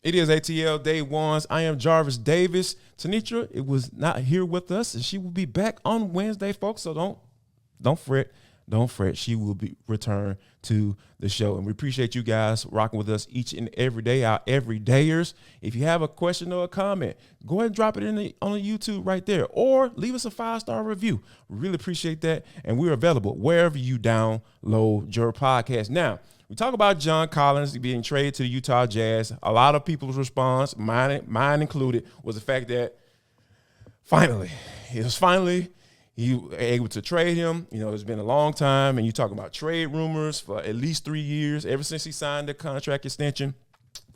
It is ATL Day Ones. I am Jarvis Davis. Tenitra, it was not here with us, and she will be back on Wednesday, folks. So don't fret. Don't fret. She will be returned to the show. And we appreciate you guys rocking with us each and every day, our everydayers. If you have a question or a comment, go ahead and drop it on the YouTube right there, or leave us a 5-star review. We really appreciate that. And we're available wherever you download your podcast. Now, we talk about John Collins being traded to the Utah Jazz. A lot of people's response, mine included, was the fact that finally you were able to trade him. You know, it's been a long time, and you talk about trade rumors for at least 3 years, ever since he signed the contract extension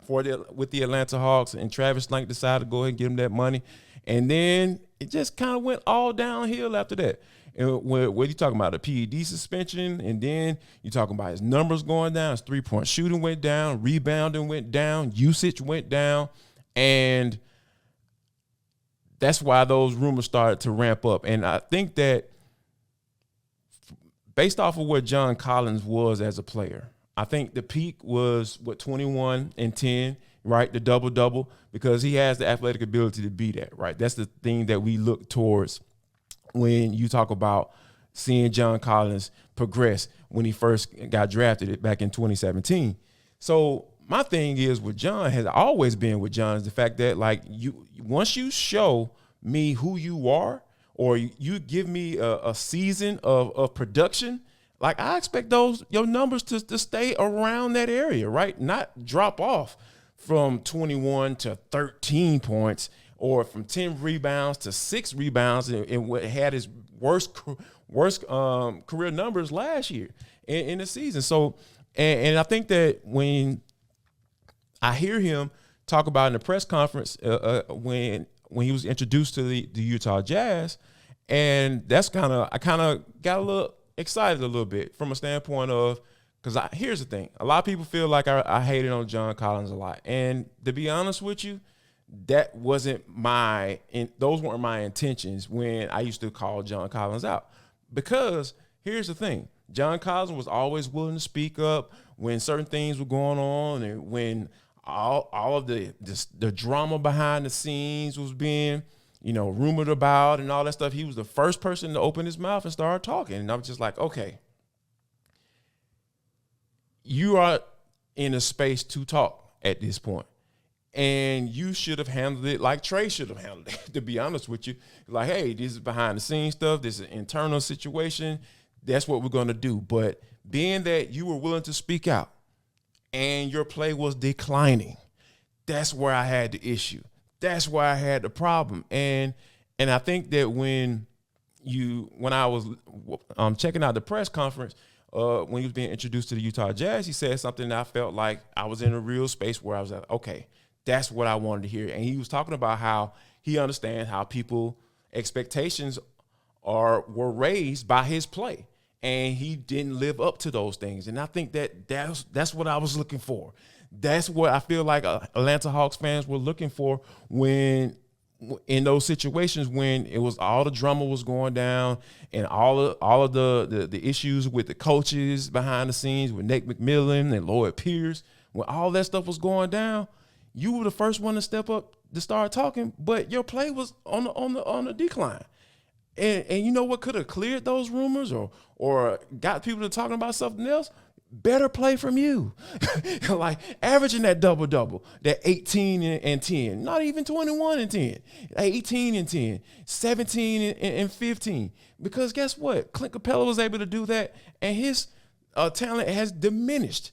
with the Atlanta Hawks, and Travis Slank decided to go ahead and give him that money. And then it just kind of went all downhill after that. And what you talking about, a PED suspension, and then you talking about his numbers going down, his three-point shooting went down, rebounding went down, usage went down, and that's why those rumors started to ramp up. And I think that based off of what John Collins was as a player, I think the peak was, 21 and 10, right? The double-double, because he has the athletic ability to be that, right? That's the thing that we look towards when you talk about seeing John Collins progress when he first got drafted back in 2017. So my thing is with John, has always been with John, is the fact that, like, once you show me who you are, or you give me a season of production, like, I expect your numbers to stay around that area, right? Not drop off from 21 to 13 points, or from 10 rebounds to 6 rebounds, and what had his worst career numbers last year in the season. So, and I think that when I hear him talk about in the press conference when he was introduced to the Utah Jazz, and I kind of got a little excited a little bit from a standpoint of, because here's the thing, a lot of people feel like I hated on John Collins a lot, and to be honest with you, that wasn't those weren't my intentions when I used to call John Collins out. Because here's the thing, John Collins was always willing to speak up when certain things were going on, and when all of the drama behind the scenes was being, rumored about and all that stuff. He was the first person to open his mouth and start talking. And I'm just like, okay, you are in a space to talk at this point. And you should have handled it like Trey should have handled it, to be honest with you. Like, hey, this is behind the scenes stuff. This is an internal situation. That's what we're going to do. But being that you were willing to speak out and your play was declining, that's where I had the issue. That's where I had the problem. And I think that when I was checking out the press conference, when he was being introduced to the Utah Jazz, he said something that I felt like I was in a real space where I was like, okay, that's what I wanted to hear. And he was talking about how he understands how people expectations were raised by his play, and he didn't live up to those things. And I think that's what I was looking for. That's what I feel like Atlanta Hawks fans were looking for when in those situations when it was all the drama was going down, and all of the issues with the coaches behind the scenes with Nate McMillan and Lloyd Pierce. When all that stuff was going down, you were the first one to step up to start talking, but your play was on the decline. And you know what could have cleared those rumors or got people to talking about something else? Better play from you. Like averaging that double-double, that 18 and 10, not even 21 and 10, 18 and 10, 17 and 15. Because guess what? Clint Capella was able to do that, and his talent has diminished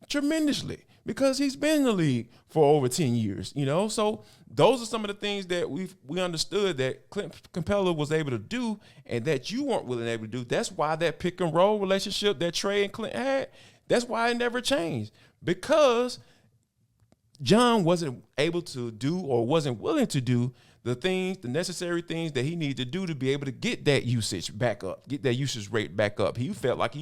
tremendously because he's been in the league for over 10 years, So those are some of the things that we understood that Clint Capella was able to do and that you weren't willing able to do. That's why that pick and roll relationship that Trey and Clint had, that's why it never changed, because John wasn't able to do or wasn't willing to do the necessary things that he needed to do to be able to get that usage back up, get that usage rate back up. He felt like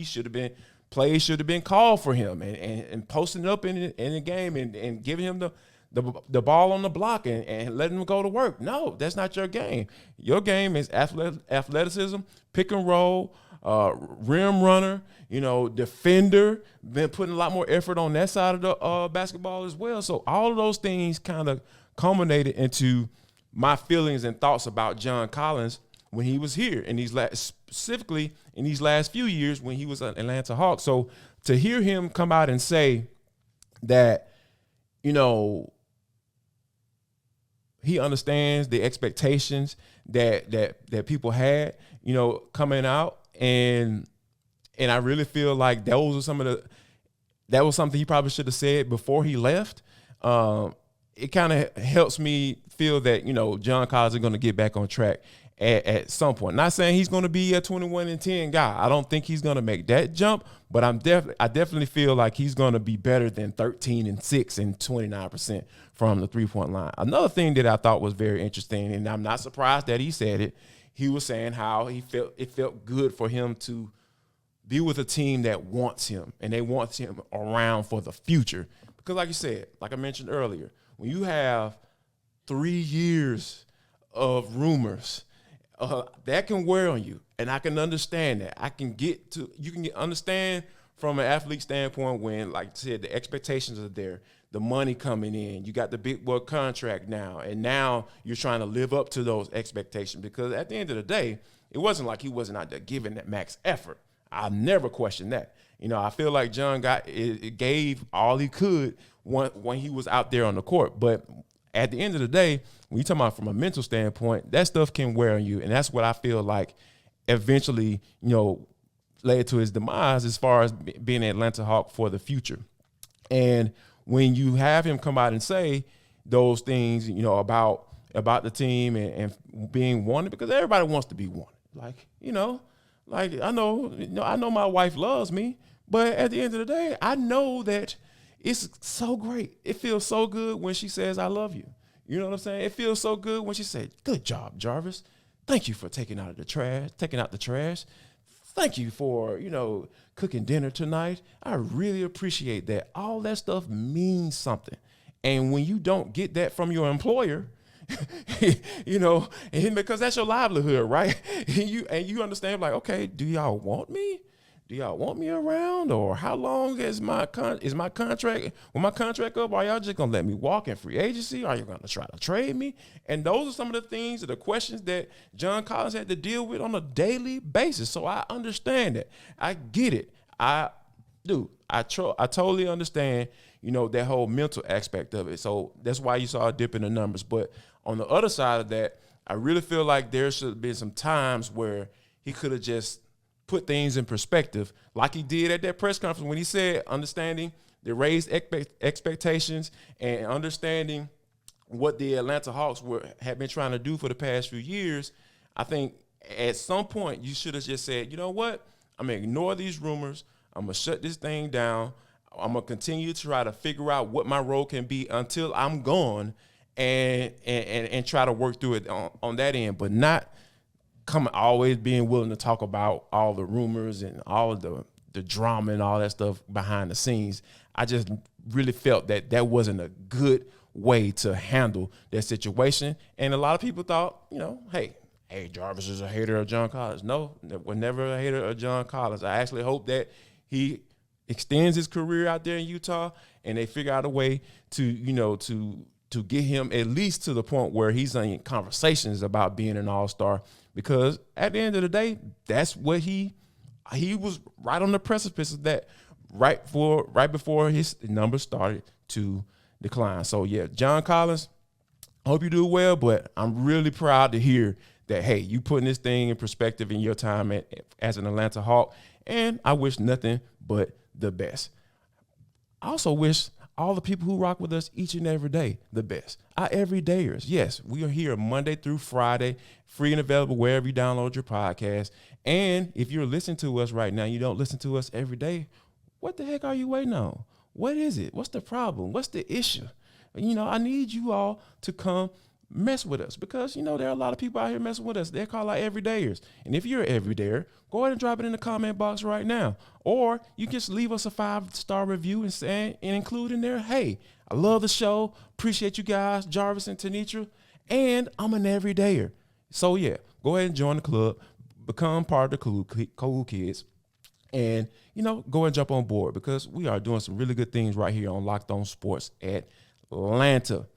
plays should have been called for him and posting it up in the game and giving him the ball on the block and letting him go to work. No, that's not your game. Your game is athleticism, pick and roll, rim runner, defender, been putting a lot more effort on that side of the basketball as well. So all of those things kind of culminated into my feelings and thoughts about John Collins when he was here in specifically in these last few years when he was an Atlanta Hawk. So to hear him come out and say that, he understands the expectations that people had, coming out, and I really feel like that was something he probably should have said before he left. It kind of helps me feel that John Collins is going to get back on track at some point. Not saying he's going to be a 21-10 guy. I don't think he's going to make that jump, but I definitely feel like he's going to be better than 13-6 and 29% from the 3-point line. Another thing that I thought was very interesting, and I'm not surprised that he said it, he was saying how it felt good for him to be with a team that wants him, and they want him around for the future. Because like you said, like I mentioned earlier, when you have 3 years of rumors, that can wear on you, and I can understand that. You can understand from an athlete standpoint when, like I said, the expectations are there, the money coming in, you got the big boy contract now, and now you're trying to live up to those expectations, because at the end of the day, it wasn't like he wasn't out there giving that max effort. I'll never question that. I feel like John gave all he could when he was out there on the court, but at the end of the day, when you're talking about from a mental standpoint, that stuff can wear on you. And that's what I feel like eventually, led to his demise as far as being an Atlanta Hawk for the future. And when you have him come out and say those things, about the team and being wanted, because everybody wants to be wanted. I know my wife loves me, but at the end of the day, I know that it's so great. It feels so good when she says, I love you. You know what I'm saying? It feels so good when she said, good job, Jarvis. Thank you for taking out the trash. Thank you for, cooking dinner tonight. I really appreciate that. All that stuff means something. And when you don't get that from your employer, and because that's your livelihood, right? And you understand, like, okay, do y'all want me? Do y'all want me around, or how long is my contract? When my contract up, are y'all just gonna let me walk in free agency? Are you gonna try to trade me? And those are some of the things, the questions that John Collins had to deal with on a daily basis. So I understand that. I get it. I do. I totally understand. That whole mental aspect of it. So that's why you saw a dip in the numbers. But on the other side of that, I really feel like there should have been some times where he could have just put things in perspective, like he did at that press conference when he said understanding the raised expectations and understanding what the Atlanta Hawks had been trying to do for the past few years. I think at some point you should have just said, you know what? I'm going to ignore these rumors. I'm going to shut this thing down. I'm going to continue to try to figure out what my role can be until I'm gone and try to work through it on that end, but not always being willing to talk about all the rumors and all of the drama and all that stuff behind the scenes. I just really felt that wasn't a good way to handle that situation. And a lot of people thought, hey, Jarvis is a hater of John Collins. No, we're never a hater of John Collins. I actually hope that he extends his career out there in Utah and they figure out a way to get him at least to the point where he's in conversations about being an all-star. Because at the end of the day, that's what he was right on the precipice of that right before his numbers started to decline. So yeah, John Collins, I hope you do well, but I'm really proud to hear that, hey, you putting this thing in perspective in your time as an Atlanta Hawk, and I wish nothing but the best. I also wish all the people who rock with us each and every day the best. Our everydayers. Yes, we are here Monday through Friday, free and available wherever you download your podcast. And if you're listening to us right now, you don't listen to us every day, what the heck are you waiting on? What is it? What's the problem? What's the issue? I need you all to come mess with us, because there are a lot of people out here messing with us. They're called our everydayers. And if you're an everydayer, go ahead and drop it in the comment box right now. Or you can just leave us a 5-star review and include in there, hey, I love the show. Appreciate you guys, Jarvis and Tenitra. And I'm an everydayer. So yeah, go ahead and join the club. become part of the cool kids. And, go and jump on board because we are doing some really good things right here on Locked On Sports Atlanta.